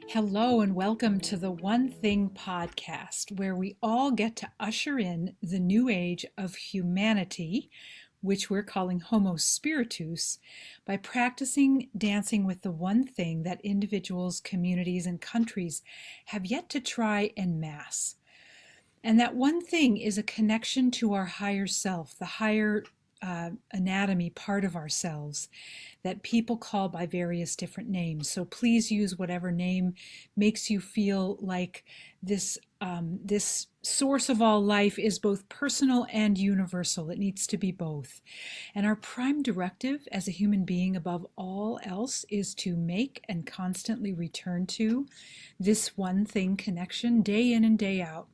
Hello, and welcome to the One Thing podcast, where we all get to usher in the new age of humanity, which we're calling Homo Spiritus, by practicing dancing with the one thing that individuals, communities, and countries have yet to try en masse. And that one thing is a connection to our higher self, the higher anatomy part of ourselves that people call by various different names. So please use whatever name makes you feel like this source of all life is both personal and universal. It needs to be both. And our prime directive as a human being above all else is to make and constantly return to this one thing connection day in and day out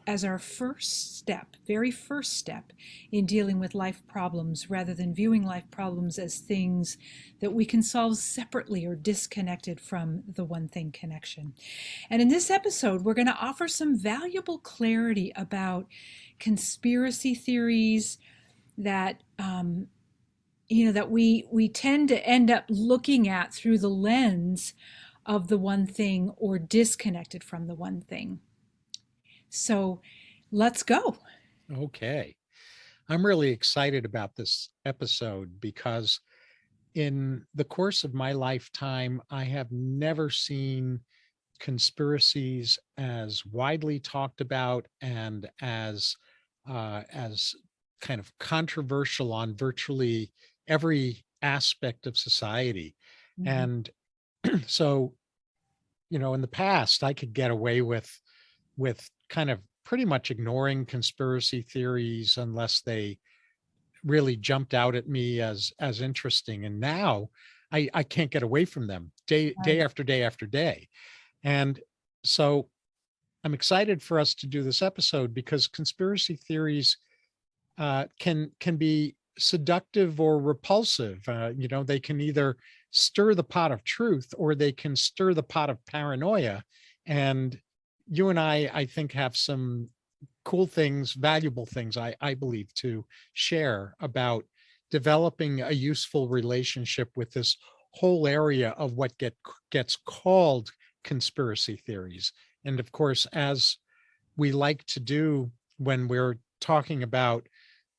as our first step, very first step in dealing with life problems, rather than viewing life problems as things that we can solve separately or disconnected from the one thing connection. And in this episode, we're going to offer some valuable clarity about conspiracy theories that that we tend to end up looking at through the lens of the one thing or disconnected from the one thing. So let's go. Okay. I'm really excited about this episode because in the course of my lifetime, I have never seen conspiracies as widely talked about and as kind of controversial on virtually every aspect of society. Mhm. And so, in the past, I could get away with kind of pretty much ignoring conspiracy theories unless they really jumped out at me as interesting. And now I can't get away from them day Right. after day after day. And so I'm excited for us to do this episode because conspiracy theories can be seductive or repulsive. They can either stir the pot of truth or they can stir the pot of paranoia. And you and I think, have some cool things, valuable things, I believe, to share about developing a useful relationship with this whole area of what gets called conspiracy theories. And of course, as we like to do when we're talking about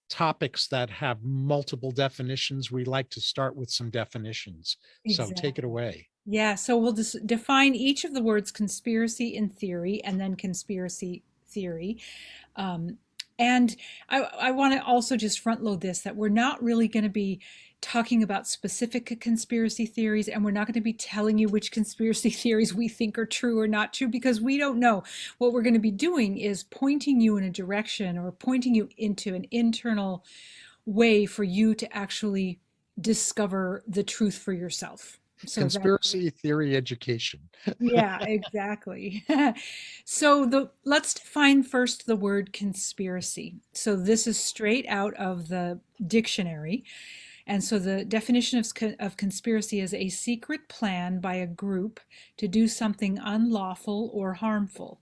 topics that have multiple definitions, we like to start with some definitions. So take it Exactly. away. Yeah, so we'll just define each of the words conspiracy in theory and then conspiracy theory. Um, and I want to also just front load this that we're not really going to be talking about specific conspiracy theories, and we're not going to be telling you which conspiracy theories we think are true or not true because we don't know. What we're going to be doing is pointing you in a direction or pointing you into an internal way for you to actually discover the truth for yourself. So that, Conspiracy theory education. yeah, exactly. So let's define first the word conspiracy. So this is straight out of the dictionary. And so the definition of conspiracy is a secret plan by a group to do something unlawful or harmful.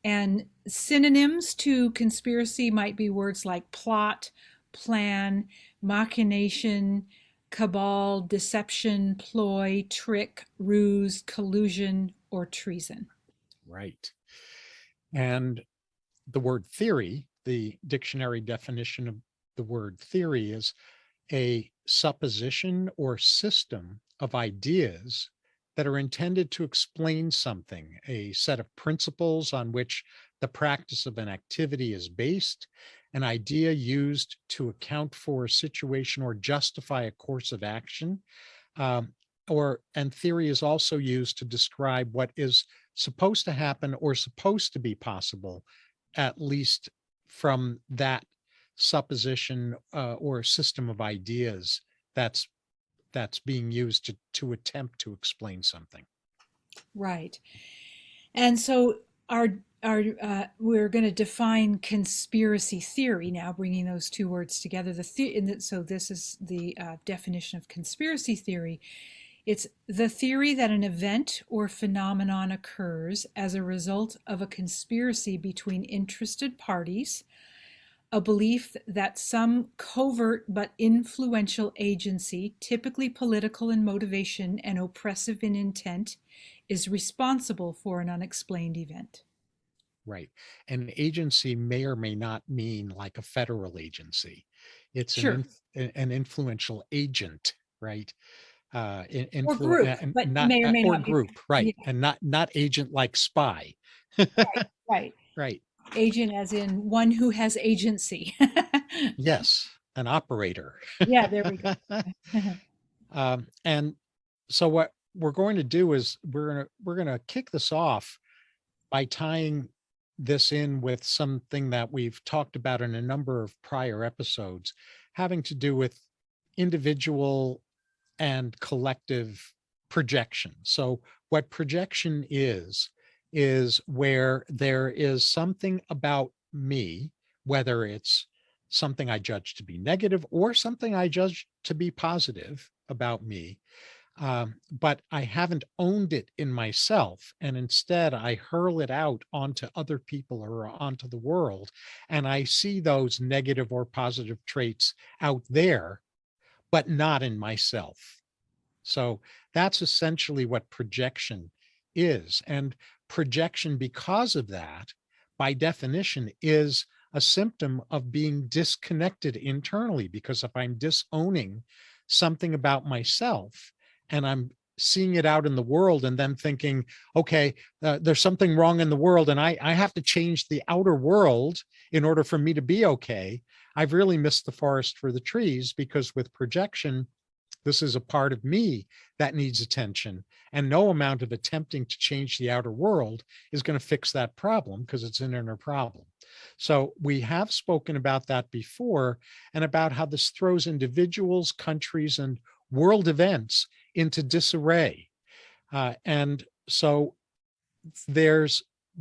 And synonyms to conspiracy might be words like plot, plan, machination, cabal, deception, ploy, trick, ruse, collusion, or treason. Right. And the word theory, the dictionary definition of the word theory, is a supposition or system of ideas that are intended to explain something, a set of principles on which the practice of an activity is based, an idea used to account for a situation or justify a course of action. Um, and theory is also used to describe what is supposed to happen or supposed to be possible, at least from that supposition or system of ideas that's that's being used to attempt to explain something. Right. And so we're going to define conspiracy theory now, bringing those two words together. So this is the definition of conspiracy theory. It's the theory that an event or phenomenon occurs as a result of a conspiracy between interested parties, a belief that some covert but influential agency, typically political in motivation and oppressive in intent, is responsible for an unexplained event. Right. An agency may or may not mean like a federal agency. It's Sure. an influential agent, right? Or group, And but not may or may or not be. group, Yeah, right? And not agent like spy. right. Right. Agent as in one who has agency. Yes, an operator. Yeah, there we go. And so what we're going to do is we're gonna kick this off by tying this in with something that we've talked about in a number of prior episodes, having to do with individual and collective projection. So what projection is where there is something about me, whether it's something I judge to be negative or something I judge to be positive about me, but I haven't owned it in myself. And instead, I hurl it out onto other people or onto the world. And I see those negative or positive traits out there, but not in myself. So that's essentially what projection is. And projection, because of that, by definition, is a symptom of being disconnected internally. Because if I'm disowning something about myself and I'm seeing it out in the world and then thinking, okay, there's something wrong in the world and I have to change the outer world in order for me to be okay, I've really missed the forest for the trees, because with projection, this is a part of me that needs attention. And no amount of attempting to change the outer world is going to fix that problem, because it's an inner problem. So we have spoken about that before, and about how this throws individuals, countries, and world events into disarray. And so there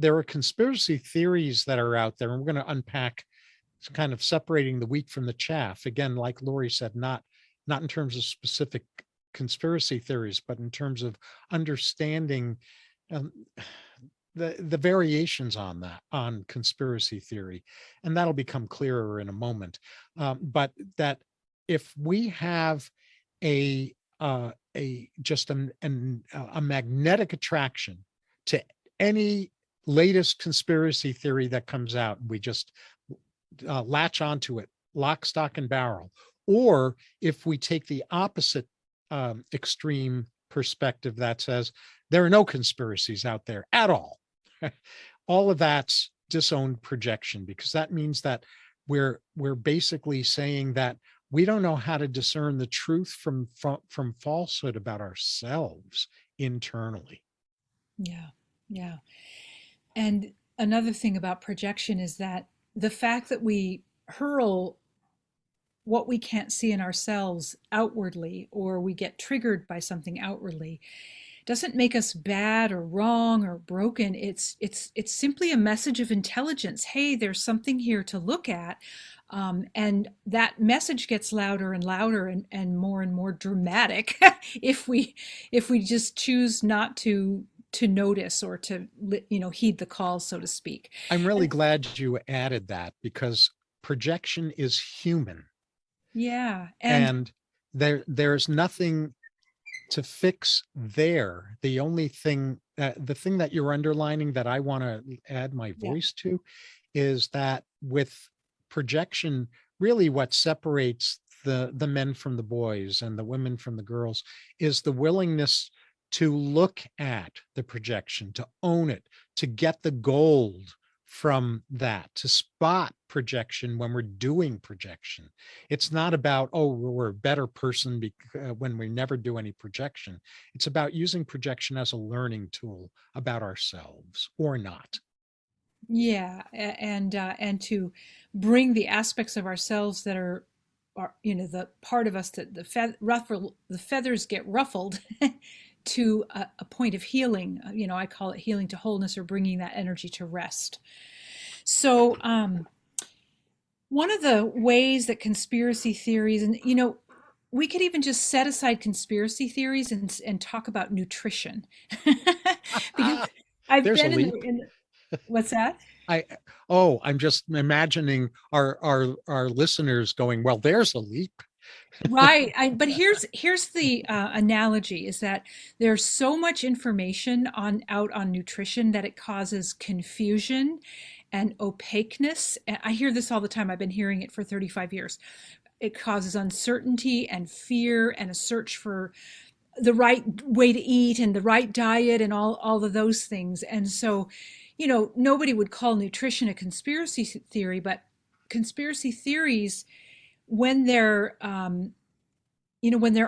are conspiracy theories that are out there, and we're going to unpack kind of separating the wheat from the chaff. Again, like Lori said, not in terms of specific conspiracy theories, but in terms of understanding um, the variations on that, on conspiracy theory, and that'll become clearer in a moment. But that if we have a just a magnetic attraction to any latest conspiracy theory that comes out, we just latch onto it, lock, stock, and barrel. Or if we take the opposite extreme perspective that says there are no conspiracies out there at all, all of that's disowned projection, because that means that we're basically saying that we don't know how to discern the truth from falsehood about ourselves internally. Yeah, yeah. And another thing about projection is that the fact that we hurl what we can't see in ourselves outwardly, or we get triggered by something outwardly, doesn't make us bad or wrong or broken. It's simply a message of intelligence. Hey, there's something here to look at. And that message gets louder and louder and more dramatic if we just choose not to notice or to heed the call, so to speak. I'm really glad you added that, because projection is human, Yeah, and and there's nothing to fix there. The only thing, the thing that you're underlining that I want to add my yeah, voice to, is that with projection, really what separates the men from the boys and the women from the girls is the willingness to look at the projection, to own it, to get the gold from that, to spot projection when we're doing projection. It's not about, oh, we're a better person when we never do any projection. It's about using projection as a learning tool about ourselves, or not. yeah, and to bring the aspects of ourselves that are the part of us that the feathers get ruffled to a point of healing. I call it healing to wholeness, or bringing that energy to rest. So one of the ways that conspiracy theories, and we could even just set aside conspiracy theories and talk about nutrition, because I've There's a been leap. what's that? I I'm just imagining our listeners going, well, there's a leap. Right. But here's the analogy is that there's so much information out on nutrition that it causes confusion and opaqueness. And I hear this all the time. I've been hearing it for 35 years. It causes uncertainty and fear and a search for the right way to eat and the right diet and all of those things. And so, nobody would call nutrition a conspiracy theory, but conspiracy theories, when they're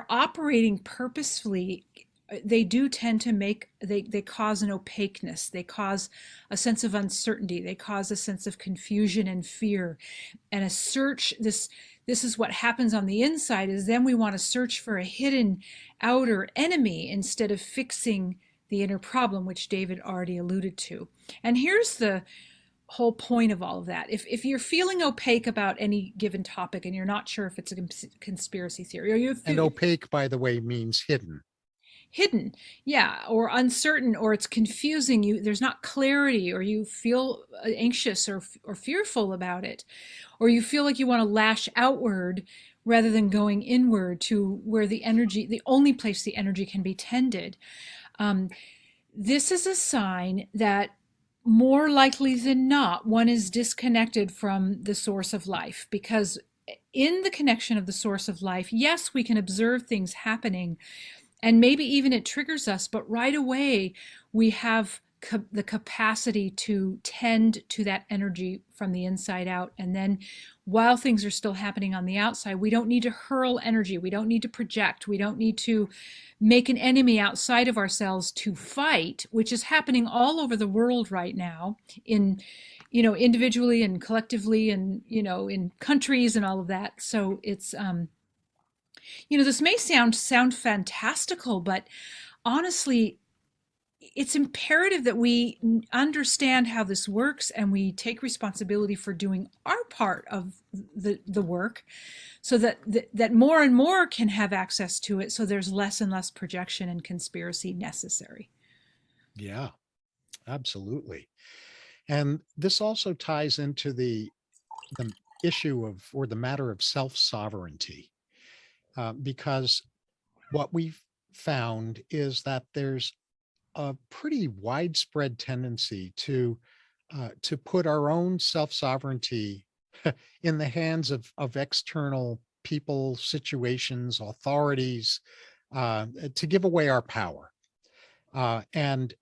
operating purposefully, they do tend to they cause an opaqueness, they cause a sense of uncertainty, they cause a sense of confusion and fear, and a search. This is what happens on the inside, is then we want to search for a hidden outer enemy instead of fixing the inner problem, which David already alluded to. And here's the whole point of all of that. If you're feeling opaque about any given topic and you're not sure if it's a conspiracy theory, or you And feel opaque, by the way, means hidden. hidden, yeah, or uncertain, or it's confusing you, there's not clarity, or you feel anxious or fearful about it, or you feel like you want to lash outward rather than going inward to where the only place the energy can be tended. um, this is a sign that more likely than not, one is disconnected from the source of life. Because in the connection of the source of life, yes, we can observe things happening, and maybe even it triggers us, but right away we have the capacity to tend to that energy from the inside out. And then while things are still happening on the outside, we don't need to hurl energy, we don't need to project, we don't need to make an enemy outside of ourselves to fight, which is happening all over the world right now, in individually and collectively, and in countries and all of that. So it's this may sound fantastical, but honestly, it's imperative that we understand how this works, and we take responsibility for doing our part of the work, so that more and more can have access to it, so there's less and less projection and conspiracy necessary. Yeah, absolutely. And this also ties into the issue of, or the matter of self-sovereignty, because what we've found is that there's a pretty widespread tendency to put our own self-sovereignty in the hands of external people, situations, authorities, to give away our power. And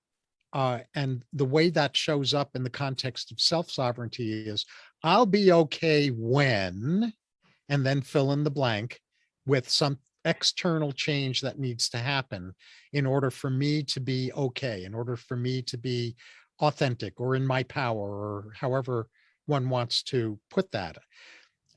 the way that shows up in the context of self-sovereignty is, I'll be okay when, and then fill in the blank with some external change that needs to happen in order for me to be okay, in order for me to be authentic or in my power, or however one wants to put that.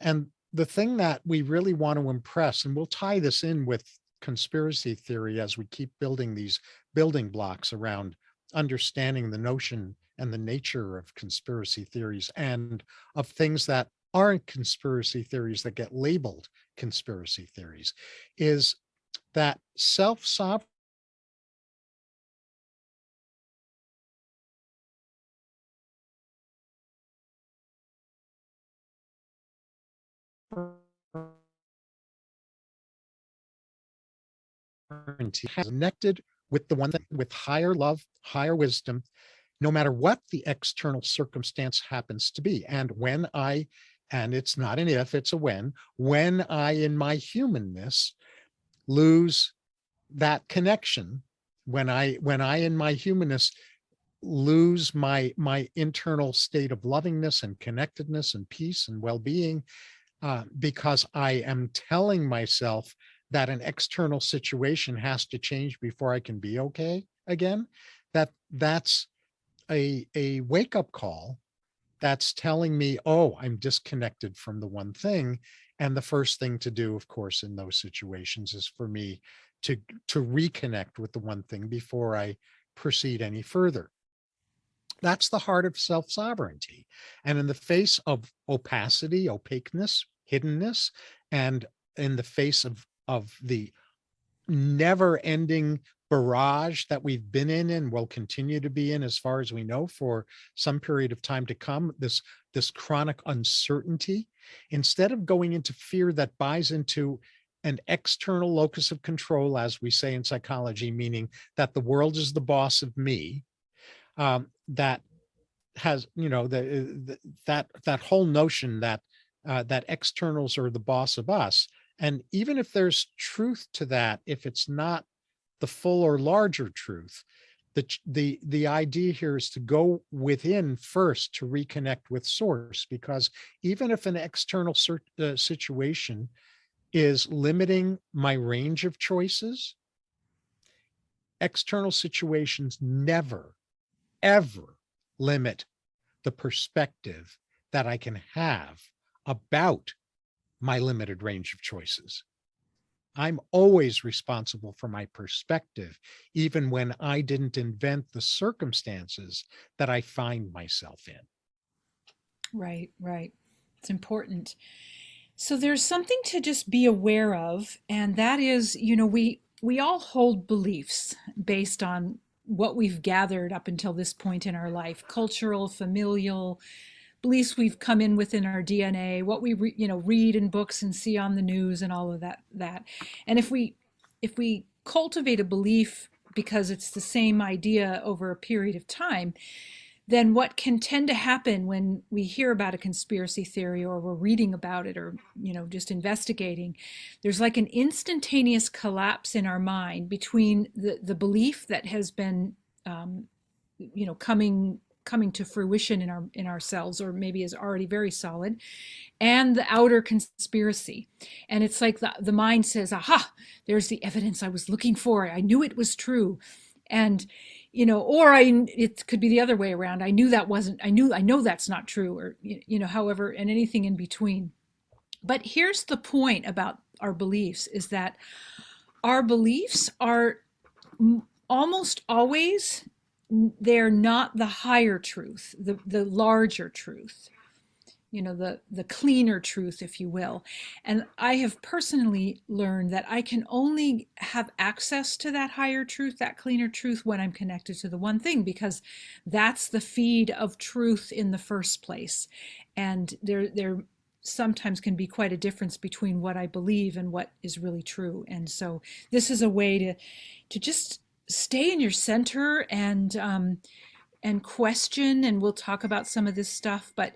And the thing that we really want to impress, and we'll tie this in with conspiracy theory as we keep building these building blocks around understanding the notion and the nature of conspiracy theories, and of things that aren't conspiracy theories that get labeled conspiracy theories, is that self-sovereignty has connected with the one that, with higher love, higher wisdom, no matter what the external circumstance happens to be. And and it's not an if, it's a when I, in my humanness, lose that connection, when I in my humanness lose my internal state of lovingness and connectedness and peace and well-being, because I am telling myself that an external situation has to change before I can be okay again, that's a wake-up call that's telling me, oh, I'm disconnected from the one thing. And the first thing to do, of course, in those situations is for me to reconnect with the one thing before I proceed any further. That's the heart of self-sovereignty. And in the face of opacity, opaqueness, hiddenness, and in the face of the never-ending barrage that we've been in and will continue to be in, as far as we know, for some period of time to come, this chronic uncertainty, instead of going into fear that buys into an external locus of control, as we say in psychology, meaning that the world is the boss of me, that has, that whole notion that that externals are the boss of us. And even if there's truth to that, if it's not the full or larger truth, the idea here is to go within first to reconnect with source, because even if an external situation is limiting my range of choices, external situations never, ever limit the perspective that I can have about my limited range of choices. I'm always responsible for my perspective, even when I didn't invent the circumstances that I find myself in. Right, right. It's important. So there's something to just be aware of, and that is, we all hold beliefs based on what we've gathered up until this point in our life, cultural, familial beliefs we've come in within our DNA, what we read in books and see on the news and all of that. And if we cultivate a belief because it's the same idea over a period of time, then what can tend to happen when we hear about a conspiracy theory or we're reading about it or just investigating, there's like an instantaneous collapse in our mind between the belief that has been coming to fruition in ourselves, or maybe is already very solid, and the outer conspiracy. And it's like the mind says, aha, there's the evidence I was looking for, I knew it was true. And or it could be the other way around, I know that's not true, or however, and anything in between. But here's the point about our beliefs, is that our beliefs are almost always, they're not the higher truth, the larger truth, the cleaner truth, if you will. And I have personally learned that I can only have access to that higher truth, that cleaner truth, when I'm connected to the one thing, because that's the feed of truth in the first place. And there sometimes can be quite a difference between what I believe and what is really true. And so this is a way to just stay in your center and question, and we'll talk about some of this stuff, but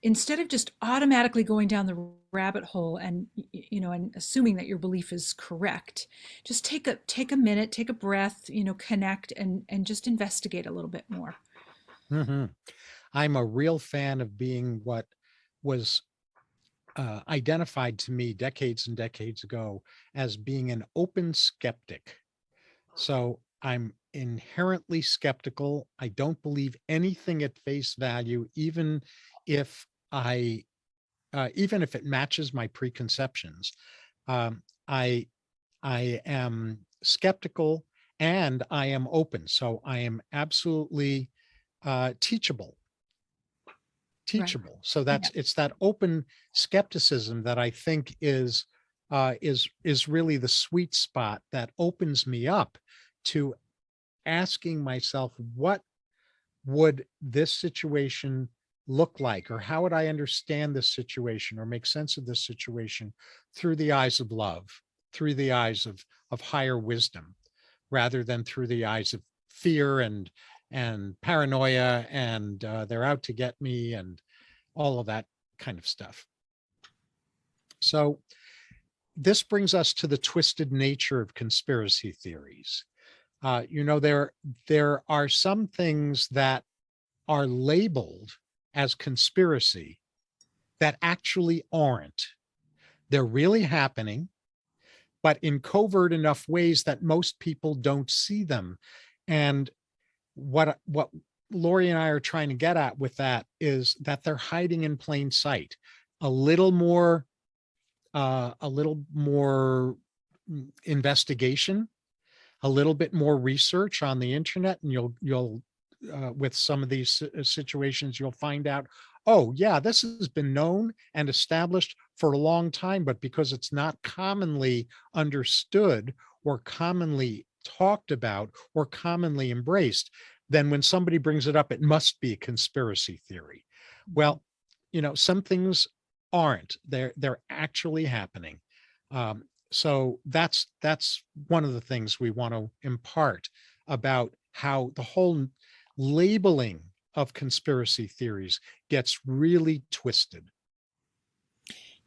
instead of just automatically going down the rabbit hole and and assuming that your belief is correct, just take a minute, take a breath, connect and just investigate a little bit more. Mhm. I'm a real fan of being what was identified to me decades and decades ago as being an open skeptic. So I'm inherently skeptical. I don't believe anything at face value, if I, even if it matches my preconceptions. Um, I I am skeptical and I am open. So I am absolutely teachable. Right. Teachable. So Yeah. it's that open skepticism that I think is really the sweet spot that opens me up to asking myself, what would this situation look like, or how would I understand this situation or make sense of this situation through the eyes of love, through the eyes of higher wisdom, rather than through the eyes of fear and paranoia and they're out to get me and all of that kind of stuff. So this brings us to the twisted nature of conspiracy theories. There are some things that are labeled as conspiracy that actually aren't. They're really happening, but in covert enough ways that most people don't see them. And what Lori and I are trying to get at with that is that they're hiding in plain sight. A little more, investigation, a little bit more research on the internet, and you'll with some of these situations, you'll find out, oh yeah, this has been known and established for a long time, but because it's not commonly understood or commonly talked about or commonly embraced, then when somebody brings it up, it must be a conspiracy theory. Well, some things aren't. They're actually happening. So that's one of the things we want to impart about how the whole labeling of conspiracy theories gets really twisted.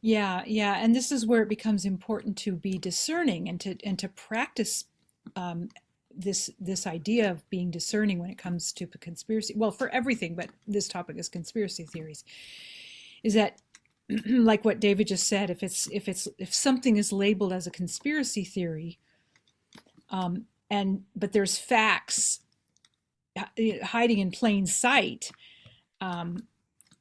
Yeah, yeah, and this is where it becomes important to be discerning and to practice um, this idea of being discerning when it comes to conspiracy. Well, for everything, but this topic is conspiracy theories. Is that like what David just said? If something is labeled as a conspiracy theory, and but there's facts hiding in plain sight, um,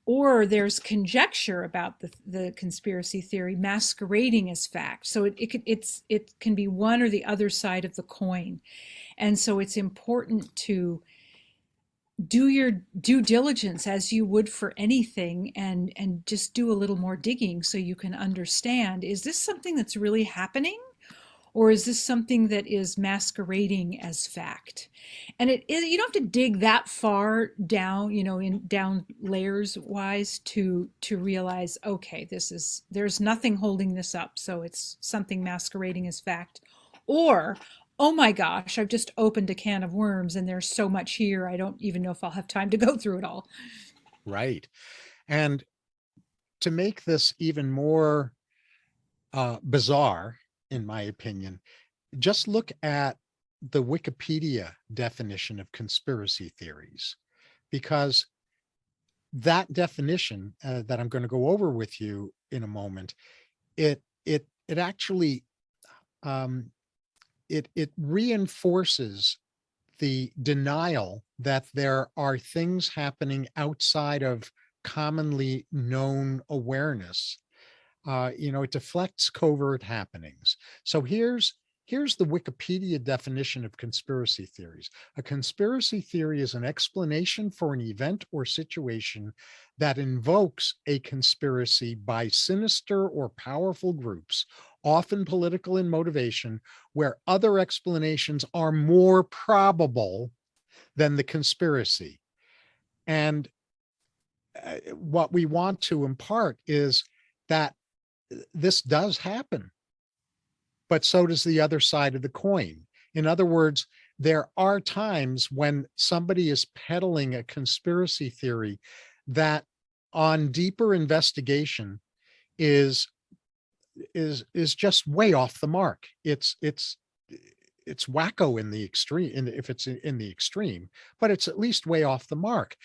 or there's conjecture about the conspiracy theory masquerading as fact. So it can be one or the other side of the coin. And so it's important to do your due diligence as you would for anything, and just do a little more digging so you can understand, is this something that's really happening? Or is this something that is masquerading as fact? And you don't have to dig that far down, in down layers wise to realize, okay, there's nothing holding this up, so it's something masquerading as fact. Or, oh my gosh, I've just opened a can of worms and there's so much here, I don't even know if I'll have time to go through it all. Right. And to make this even more bizarre, in my opinion, just look at the Wikipedia definition of conspiracy theories, because that definition that I'm going to go over with you in a moment, it actually um, it reinforces the denial that there are things happening outside of commonly known awareness. It deflects covert happenings. So here's the Wikipedia definition of conspiracy theories. A conspiracy theory is an explanation for an event or situation that invokes a conspiracy by sinister or powerful groups, often political in motivation, where other explanations are more probable than the conspiracy. And what we want to impart is that this does happen, but so does the other side of the coin. In other words, there are times when somebody is peddling a conspiracy theory that on deeper investigation is is just way off the mark. It's wacko in the extreme, if it's in the extreme, but it's at least way off the mark.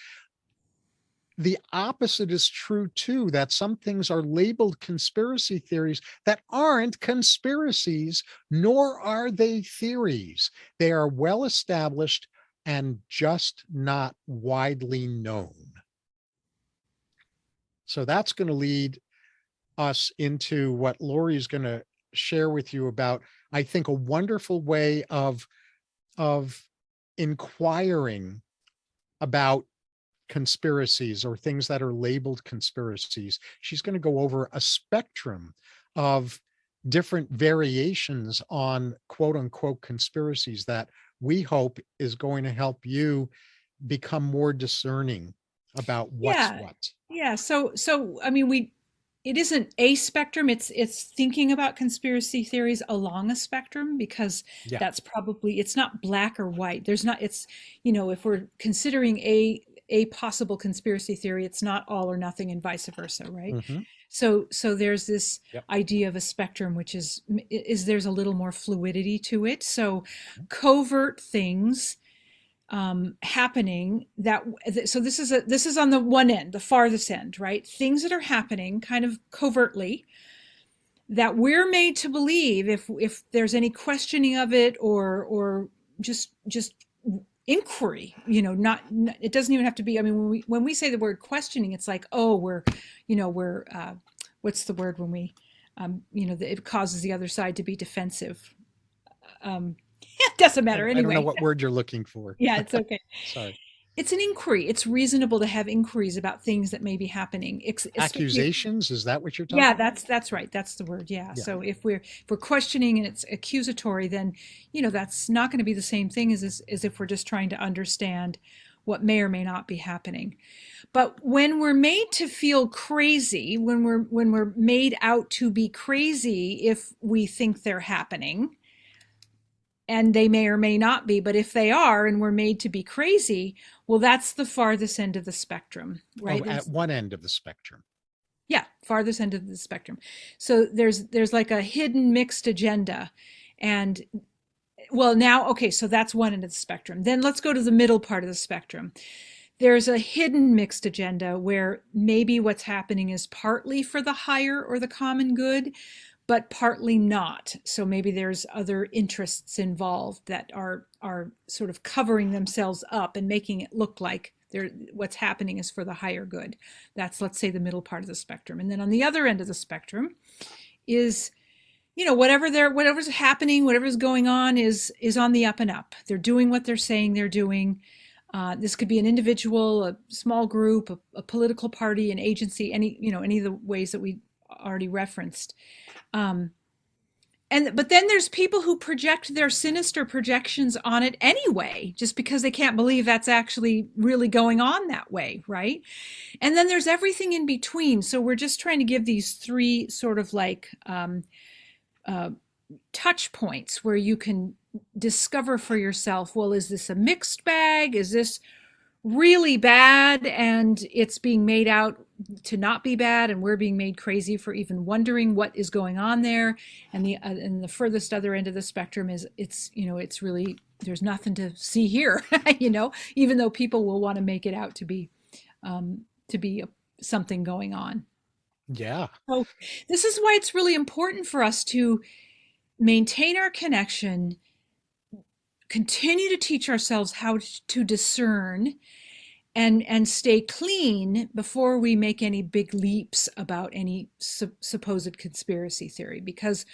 The opposite is true too, that some things are labeled conspiracy theories that aren't conspiracies, nor are they theories. They are well established and just not widely known. So that's going to lead us into what Lori's going to share with you about, I think, a wonderful way of inquiring about conspiracies or things that are labeled conspiracies. She's going to go over a spectrum of different variations on quote unquote conspiracies that we hope is going to help you become more discerning about what's Yeah, what. yeah. So I mean, it isn't a spectrum. It's thinking about conspiracy theories along a spectrum, because Yeah. that's probably, it's not black or white. There's not, it's, if we're considering a possible conspiracy theory, it's not all or nothing and vice versa, right? Mm-hmm. So there's this Yep. idea of a spectrum, which is there's a little more fluidity to it. So covert things happening that, so this is on the one end, the farthest end, right? Things that are happening kind of covertly that we're made to believe, if there's any questioning of it, or just inquiry, not, it doesn't even have to be, I mean, when we say the word questioning, it's like, oh, we're what's the word when we it causes the other side to be defensive. It doesn't matter I don't know anyway. what word you're looking for. Yeah, it's okay. Sorry. It's an inquiry. It's reasonable to have inquiries about things that may be happening, especially. Accusations, is that what you're Yeah, talking about? that's right. That's the word. Yeah. Yeah. So if we're questioning and it's accusatory, then that's not going to be the same thing as if we're just trying to understand what may or may not be happening. But when we're made to feel crazy, when we're made out to be crazy if we think they're happening, and they may or may not be, but if they are and we're made to be crazy, well, that's the farthest end of the spectrum, Oh, right? at one end of the spectrum. Yeah, farthest end of the spectrum. So there's like a hidden mixed agenda. And well, now, okay, so that's one end of the spectrum. Then let's go to the middle part of the spectrum. There's a hidden mixed agenda where maybe what's happening is partly for the higher or the common good, but partly not. So maybe there's other interests involved that are sort of covering themselves up and making it look like what's happening is for the higher good. That's, let's say, the middle part of the spectrum. And then on the other end of the spectrum is, whatever's happening, whatever's going on is on the up and up. They're doing what they're saying they're doing. This could be an individual, a small group, a political party, an agency, any of the ways that we already referenced. Um, but then there's people who project their sinister projections on it anyway, just because they can't believe that's actually really going on that way, right? And then there's everything in between. So we're just trying to give these three sort of like uh, touch points where you can discover for yourself, well, is this a mixed bag? Is this really bad and it's being made out to not be bad, and we're being made crazy for even wondering what is going on there? And the furthest other end of the spectrum is it's really, there's nothing to see here. Even though people will want to make it out to be something going on. Yeah. So this is why it's really important for us to maintain our connection, continue to teach ourselves how to discern, and stay clean before we make any big leaps about any supposed conspiracy theory. Because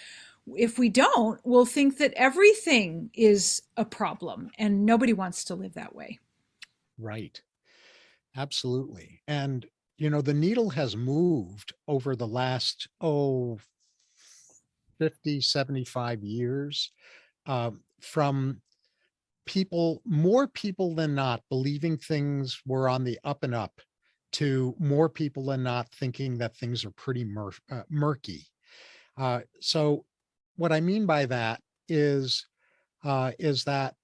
if we don't, we'll think that everything is a problem, and nobody wants to live that way. Right. Absolutely. And, the needle has moved over the last, 50, 75 years, from more people than not believing things were on the up and up, to more people than not thinking that things are pretty murky. So what I mean by that is that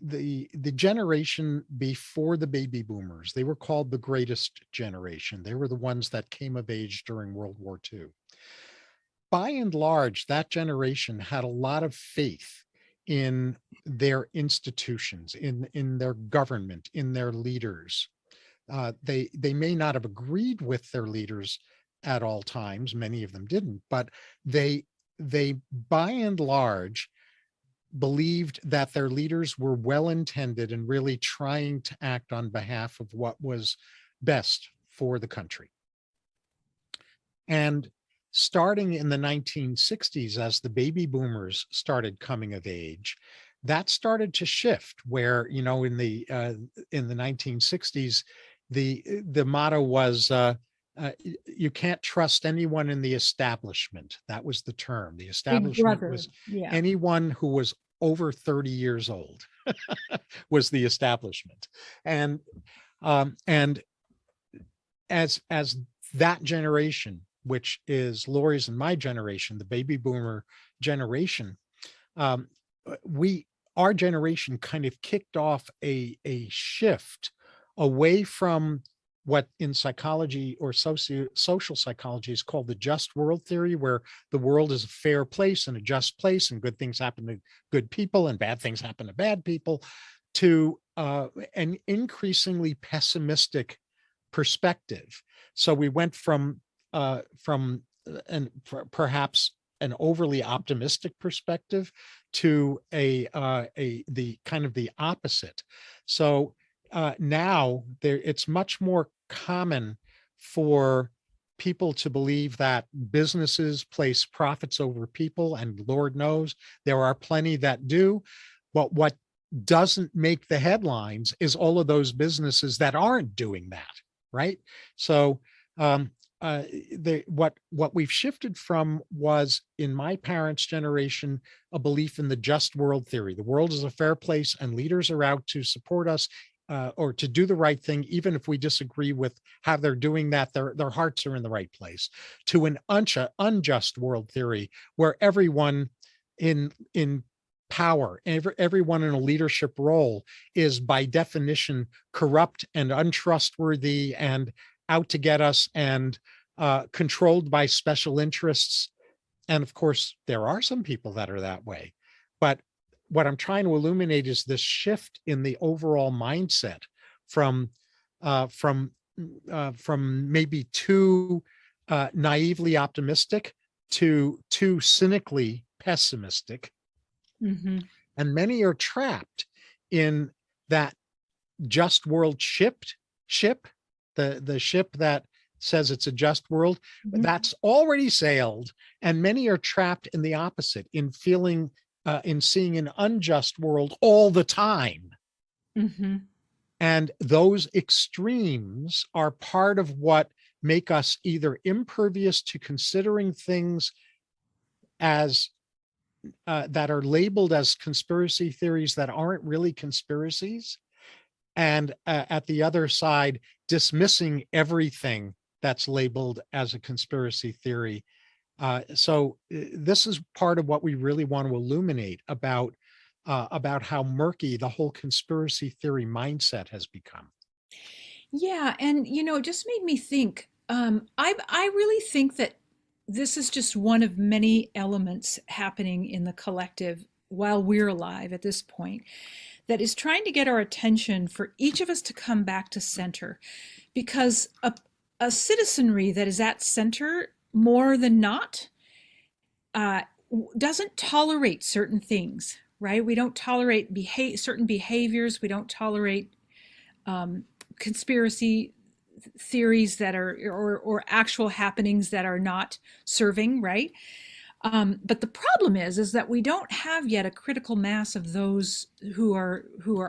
the generation before the baby boomers, they were called the greatest generation. They were the ones that came of age during World War II. By and large, that generation had a lot of faith in their institutions, in their government, in their leaders. They may not have agreed with their leaders at all times. Many of them didn't, but they by and large believed that their leaders were well intended and really trying to act on behalf of what was best for the country. And starting in the 1960s, as the baby boomers started coming of age, that started to shift. Where in the 1960s, the motto was, you can't trust anyone in the establishment. That was the term. The Big establishment brother. was Yeah. anyone who was over 30 years old was the establishment. And as that generation, which is Lori's and my generation, the baby boomer generation, um, our generation kind of kicked off a shift away from what in psychology or social psychology is called the just world theory, where the world is a fair place and a just place, and good things happen to good people and bad things happen to bad people, to an increasingly pessimistic perspective. So we went from perhaps an overly optimistic perspective to the kind of the opposite. So now it's much more common for people to believe that businesses place profits over people, and Lord knows there are plenty that do. But what doesn't make the headlines is all of those businesses that aren't doing that, right? So um, what we've shifted from was, in my parents' generation, a belief in the just world theory. The world is a fair place, and leaders are out to support us, or to do the right thing, even if we disagree with how they're doing that. Their hearts are in the right place. To an unjust world theory, where everyone in power, everyone in a leadership role, is by definition corrupt and untrustworthy and out to get us, and controlled by special interests. And of course, there are some people that are that way. But what I'm trying to illuminate is this shift in the overall mindset from uh, from from maybe too naively optimistic to too cynically pessimistic. Mm-hmm. And many are trapped in that just world ship, the ship that says it's a just world, but Mm-hmm. that's already sailed. And many are trapped in the opposite, in feeling, in seeing an unjust world all the time. Mm-hmm. And those extremes are part of what make us either impervious to considering things as that are labeled as conspiracy theories that aren't really conspiracies, and at the other side, dismissing everything that's labeled as a conspiracy theory. So this is part of what we really want to illuminate about how murky the whole conspiracy theory mindset has become. Yeah, and it just made me think. I really think that this is just one of many elements happening in the collective while we're alive at this point, that is trying to get our attention for each of us to come back to center, because a citizenry that is at center more than not uh, doesn't tolerate certain things, right? We don't tolerate certain behaviors. We don't tolerate um, conspiracy theories that are, or actual happenings that are not serving, right? But the problem is that we don't have yet a critical mass of those who are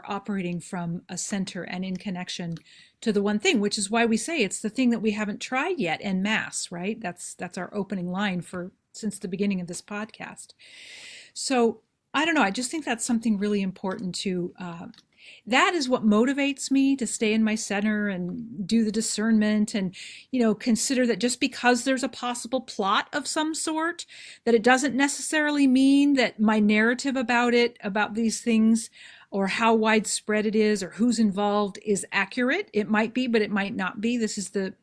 operating from a center and in connection to the one thing, which is why we say it's the thing that we haven't tried yet en masse, right? That's our opening line for since the beginning of this podcast. So I don't know. I just think that's something really important to. That is what motivates me to stay in my center and do the discernment, and consider that just because there's a possible plot of some sort, that it doesn't necessarily mean that my narrative about these things, or how widespread it is, or who's involved, is accurate. It might be, but it might not be. This is the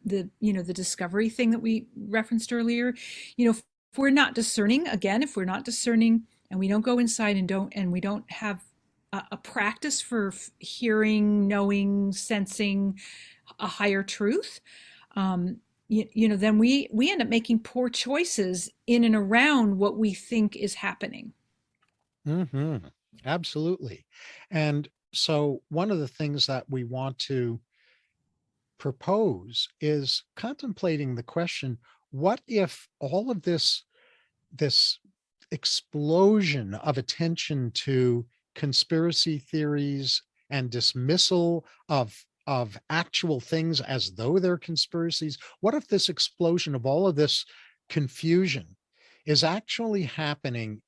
discovery thing that we referenced earlier. If we're not discerning, again, if we're not discerning, and we don't go inside and we don't have a practice for hearing, knowing, sensing a higher truth, then we end up making poor choices in and around what we think is happening. Hmm. Absolutely. And so one of the things that we want to propose is contemplating the question, what if all of this explosion of attention to conspiracy theories and dismissal of actual things as though they're conspiracies, what if this explosion of all of this confusion is actually happening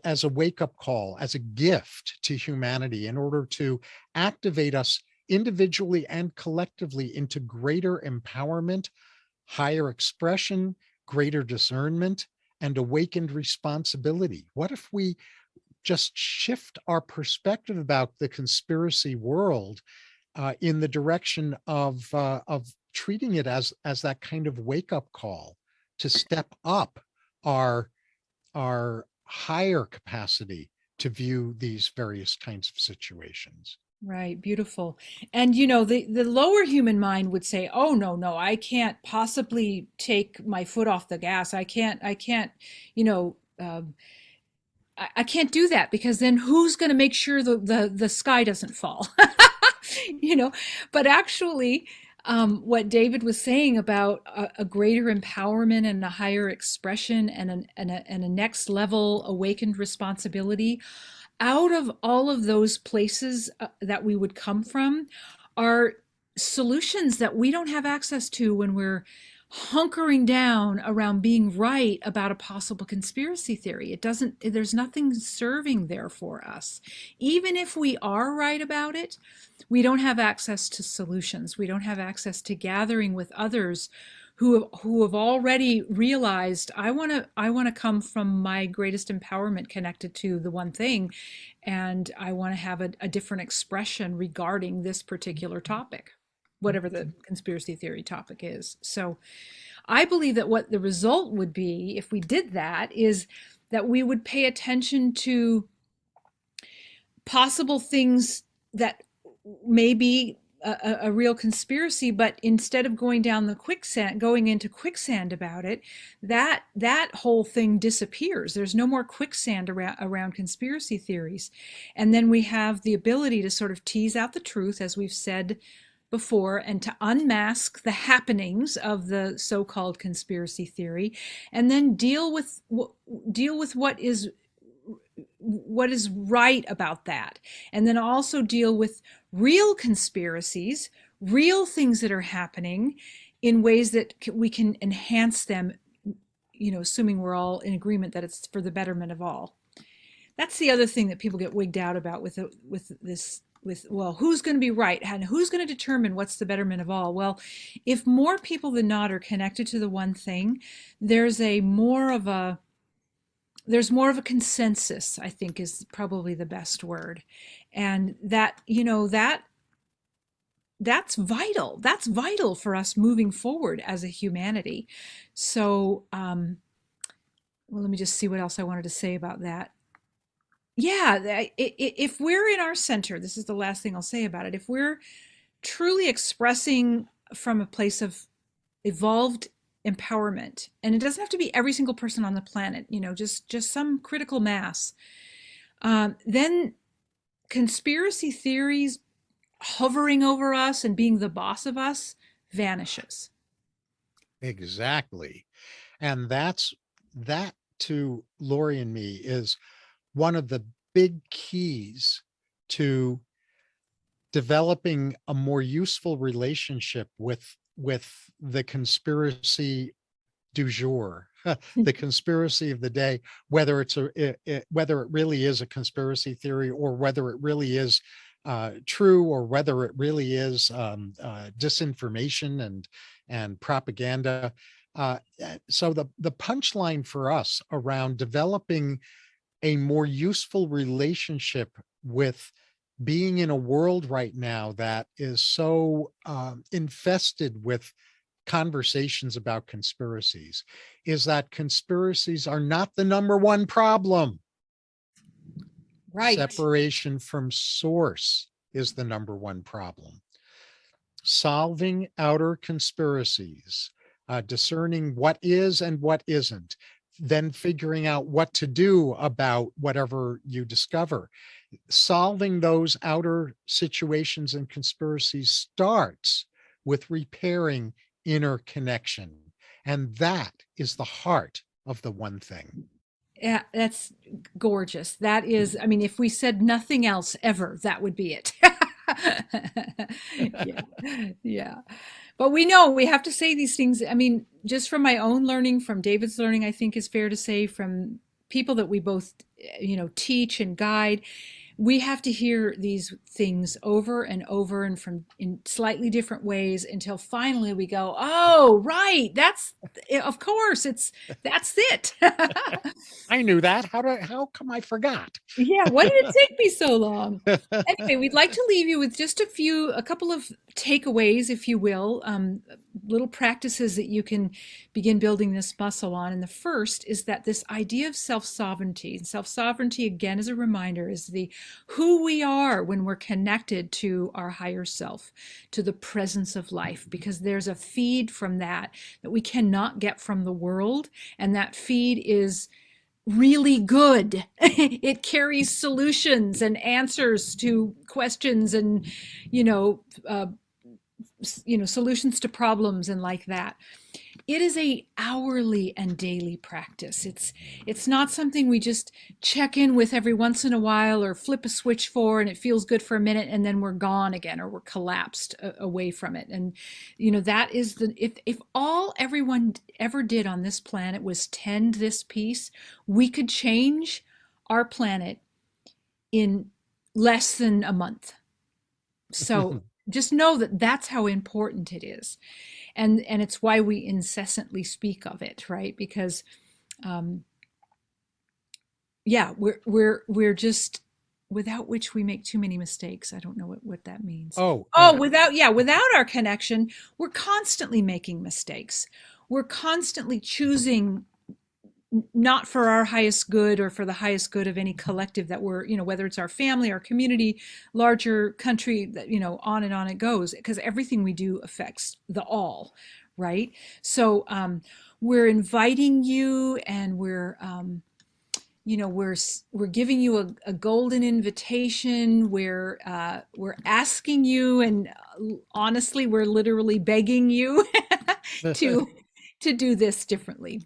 as a wake-up call, as a gift to humanity, in order to activate us individually and collectively into greater empowerment, higher expression, greater discernment, and awakened responsibility? What if we just shift our perspective about the conspiracy world in the direction of treating it as that kind of wake up call to step up our our higher capacity to view these various kinds of situations? Right, beautiful. And the lower human mind would say, "Oh no, no, I can't possibly take my foot off the gas. I can't, you know, I can't do that, because then who's going to make sure the sky doesn't fall?" you know, but actually, what David was saying about a greater empowerment and a higher expression, and a next level awakened responsibility, out of all of those places that we would come from are solutions that we don't have access to when we're hunkering down around being right about a possible conspiracy theory. It doesn't, there's nothing serving there for us. Even if we are right about it, we don't have access to solutions. We don't have access to gathering with others who have already realized I want to come from my greatest empowerment connected to the one thing, and I want to have a different expression regarding this particular topic, whatever the conspiracy theory topic is. So I believe that what the result would be if we did that is that we would pay attention to possible things that may be a real conspiracy, but instead of going down the quicksand, going into quicksand about it, that whole thing disappears. There's no more quicksand around conspiracy theories. And then we have the ability to sort of tease out the truth, as we've said before, and to unmask the happenings of the so-called conspiracy theory, and then deal with what is right about that, and then also deal with real conspiracies, real things that are happening, in ways that we can enhance them, assuming we're all in agreement that it's for the betterment of all. That's the other thing that people get wigged out about with this, well, who's going to be right and who's going to determine what's the betterment of all. Well, if more people than not are connected to the one thing, there's more of a consensus, I think, is probably the best word. And that's vital. That's vital for us moving forward as a humanity. So, well, let me just see what else I wanted to say about that. Yeah, if we're in our center, this is the last thing I'll say about it. If we're truly expressing from a place of evolved empowerment, and it doesn't have to be every single person on the planet, just some critical mass, then conspiracy theories hovering over us and being the boss of us vanishes. Exactly. And that to Lori and me is one of the big keys to developing a more useful relationship with the conspiracy du jour, the conspiracy of the day, whether whether it really is a conspiracy theory, or whether it really is true, or whether it really is disinformation and propaganda. So the punchline for us around developing a more useful relationship with being in a world right now that is so infested with conversations about conspiracies is that conspiracies are not the number one problem. Right. Separation from source is the number one problem. Solving outer conspiracies, discerning what is and what isn't, then figuring out what to do about whatever you discover. Solving those outer situations and conspiracies starts with repairing inner connection. And that is the heart of the one thing. Yeah, that's gorgeous. That is, I mean, if we said nothing else ever, that would be it. Yeah, yeah. But we know we have to say these things. I mean, just from my own learning, from David's learning, I think is fair to say, from people that we both, teach and guide, we have to hear these things over and over and from in slightly different ways until finally we go, oh, right, that's, of course, that's it. I knew that. How come I forgot? Yeah, why did it take me so long? Anyway, we'd like to leave you with just a couple of takeaways, if you will, little practices that you can begin building this muscle on. And the first is that this idea of self-sovereignty, and self-sovereignty, again, as a reminder, is the who we are when we're connected to our higher self, to the presence of life, because there's a feed from that we cannot get from the world. And that feed is really good. It carries solutions and answers to questions and, solutions to problems and like that. It is a hourly and daily practice. It's not something we just check in with every once in a while or flip a switch for and it feels good for a minute and then we're gone again or we're collapsed away from it. And that is the if all everyone ever did on this planet was tend this piece, we could change our planet in less than a month. So just know that that's how important it is. And it's why we incessantly speak of it, right? Because um, yeah, we're just, without which we make too many mistakes. I don't know what that means. Oh, Oh, without our connection, we're constantly making mistakes. We're constantly choosing not for our highest good or for the highest good of any collective that we're, whether it's our family, our community, larger country, that, on and on it goes, because everything we do affects the all, right? So we're inviting you, and we're giving you a golden invitation. We're asking you, and honestly, we're literally begging you to do this differently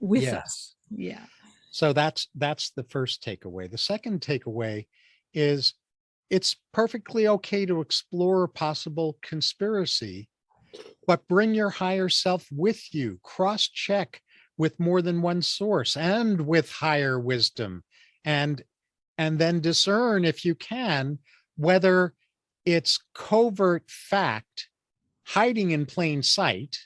with us. yes. Yeah. So that's the first takeaway. The second takeaway is it's perfectly okay to explore a possible conspiracy, but bring your higher self with you. Cross check with more than one source and with higher wisdom, and then discern, if you can, whether it's covert fact hiding in plain sight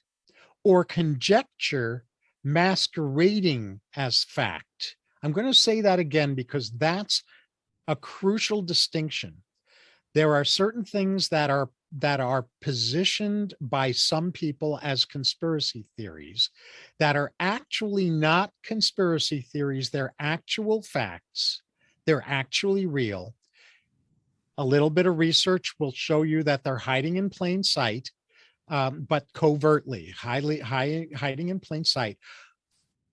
or conjecture masquerading as fact. I'm going to say that again because that's a crucial distinction. There are certain things that are positioned by some people as conspiracy theories that are actually not conspiracy theories. They're actual facts. They're actually real. A little bit of research will show you that they're hiding in plain sight, but covertly, hiding in plain sight.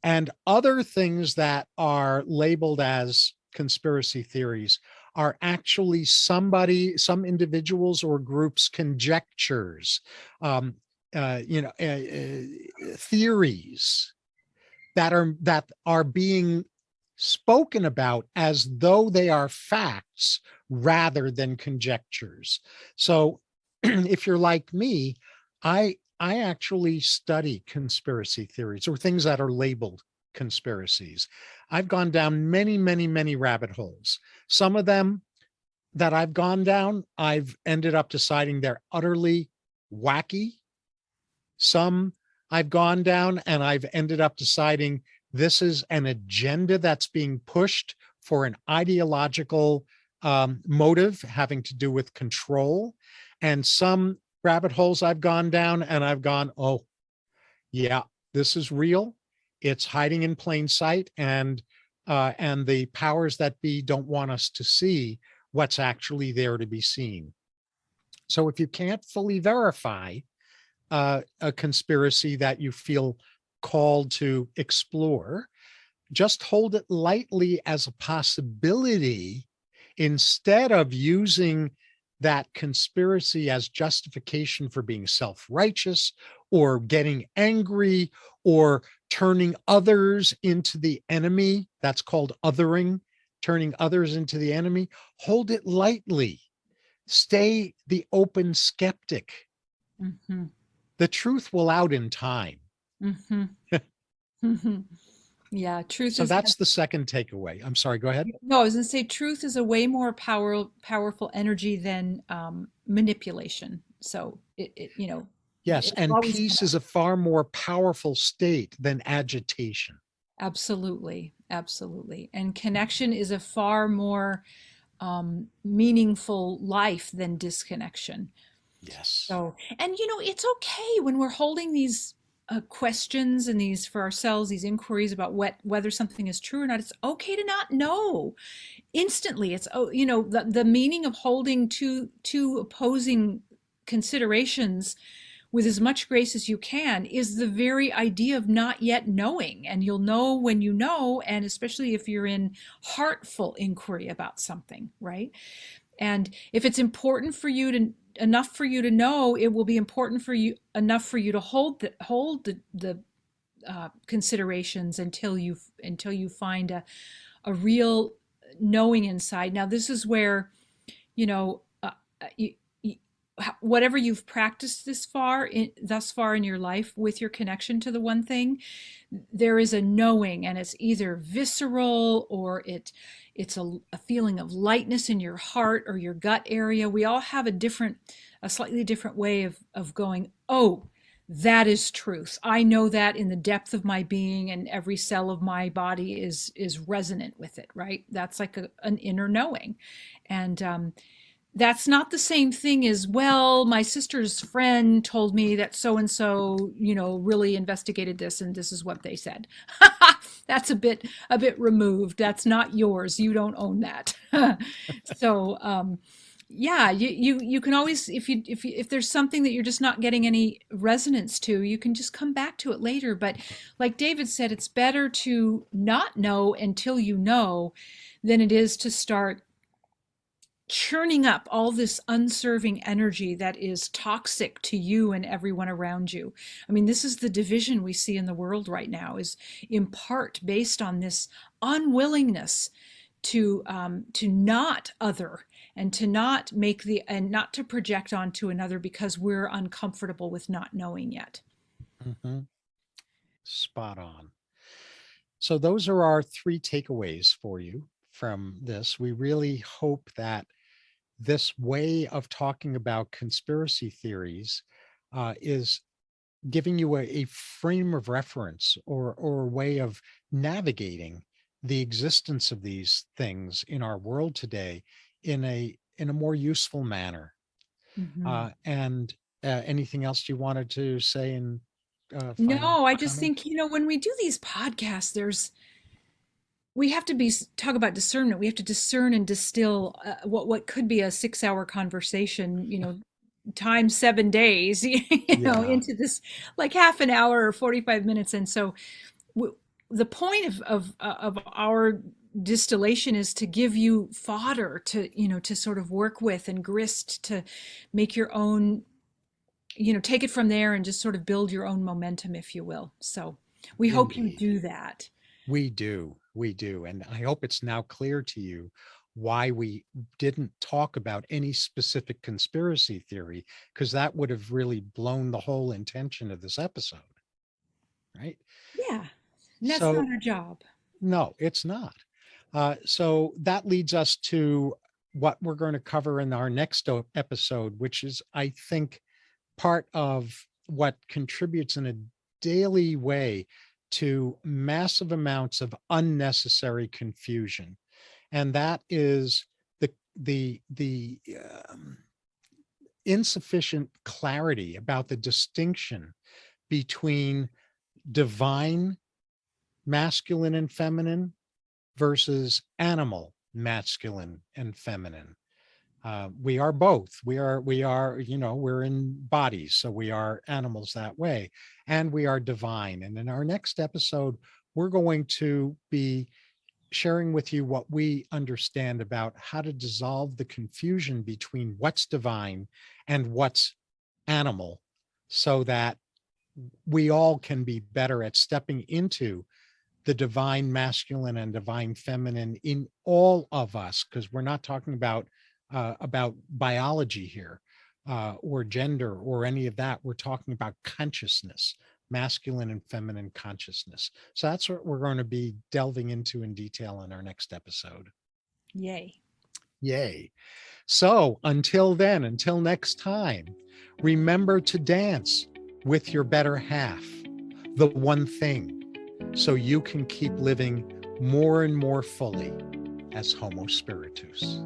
And other things that are labeled as conspiracy theories are actually some individuals or groups' conjectures, um, theories that are being spoken about as though they are facts rather than conjectures. So, if you're like me, I actually study conspiracy theories or things that are labeled conspiracies. I've gone down many, many, many rabbit holes. Some of them that I've gone down, I've ended up deciding they're utterly wacky. Some I've gone down and I've ended up deciding this is an agenda that's being pushed for an ideological motive having to do with control. And some rabbit holes I've gone down and I've gone, oh, yeah, this is real. It's hiding in plain sight, and the powers that be don't want us to see what's actually there to be seen. So if you can't fully verify a conspiracy that you feel called to explore, just hold it lightly as a possibility instead of using that conspiracy as justification for being self-righteous or getting angry or turning others into the enemy. That's called othering, turning others into the enemy. Hold it lightly. Stay the open skeptic. Mm-hmm. The truth will out in time. Mm-hmm. Mm-hmm. Yeah, truth So is, that's the second takeaway. I'm sorry, go ahead. no, I was going to say truth is a way more powerful energy than manipulation. So Yes, it's and always peace is a far more powerful state than agitation. absolutely, absolutely. And connection is a far more meaningful life than disconnection. Yes. So, and it's okay when we're holding these questions and these for ourselves, these inquiries about whether something is true or not. It's okay to not know instantly. It's, the meaning of holding two opposing considerations with as much grace as you can is the very idea of not yet knowing. And you'll know when you know, and especially if you're in heartful inquiry about something, right? And if it's important for you enough for you to know, it will be important for you enough for you to hold the considerations until you find a real knowing inside. Now, this is where, you know, you, you, whatever you've practiced thus far in your life with your connection to the one thing, there is a knowing, and it's either visceral or it's a feeling of lightness in your heart or your gut area. We all have a slightly different way of going, oh, that is truth. I know that in the depth of my being, and every cell of my body is resonant with it, right? That's like an inner knowing. And that's not the same thing as, well, my sister's friend told me that so and so, really investigated this and this is what they said. That's a bit removed. That's not yours. You don't own that. So yeah, you can always, if there's something that you're just not getting any resonance to, you can just come back to it later. But like David said, it's better to not know until you know than it is to start churning up all this unserving energy that is toxic to you and everyone around you. I mean, this is the division we see in the world right now, is in part based on this unwillingness to not other, and to not not to project onto another because we're uncomfortable with not knowing yet. Mhm. Spot on. So those are our 3 takeaways for you from this. We really hope that this way of talking about conspiracy theories is giving you a frame of reference, or a way of navigating the existence of these things in our world today in a more useful manner. Hmm. And anything else you wanted to say in final No, I just comments? think, when we do these podcasts, we have to talk about discernment. We have to discern and distill what could be a 6-hour conversation, times 7 days, Yeah. into this like half an hour or 45 minutes. And so w- the point of our distillation is to give you fodder to sort of work with and grist to make your own, take it from there and just sort of build your own momentum, if you will. So we hope you Indeed. do that. We do. We do. And I hope it's now clear to you why we didn't talk about any specific conspiracy theory, because that would have really blown the whole intention of this episode. Right. Yeah, and that's not So, our job. no, it's not. So that leads us to what we're going to cover in our next episode, which is, I think, part of what contributes in a daily way to massive amounts of unnecessary confusion, and that is the insufficient clarity about the distinction between divine masculine and feminine versus animal masculine and feminine. We are both. We are, we're in bodies, so we are animals that way, and we are divine. And in our next episode, we're going to be sharing with you what we understand about how to dissolve the confusion between what's divine and what's animal, so that we all can be better at stepping into the divine masculine and divine feminine in all of us, because we're not talking about biology here, or gender or any of that. We're talking about consciousness, masculine and feminine consciousness. So that's what we're going to be delving into in detail in our next episode. Yay. Yay. So until then, until next time, remember to dance with your better half, the one thing, so you can keep living more and more fully as Homo Spiritus.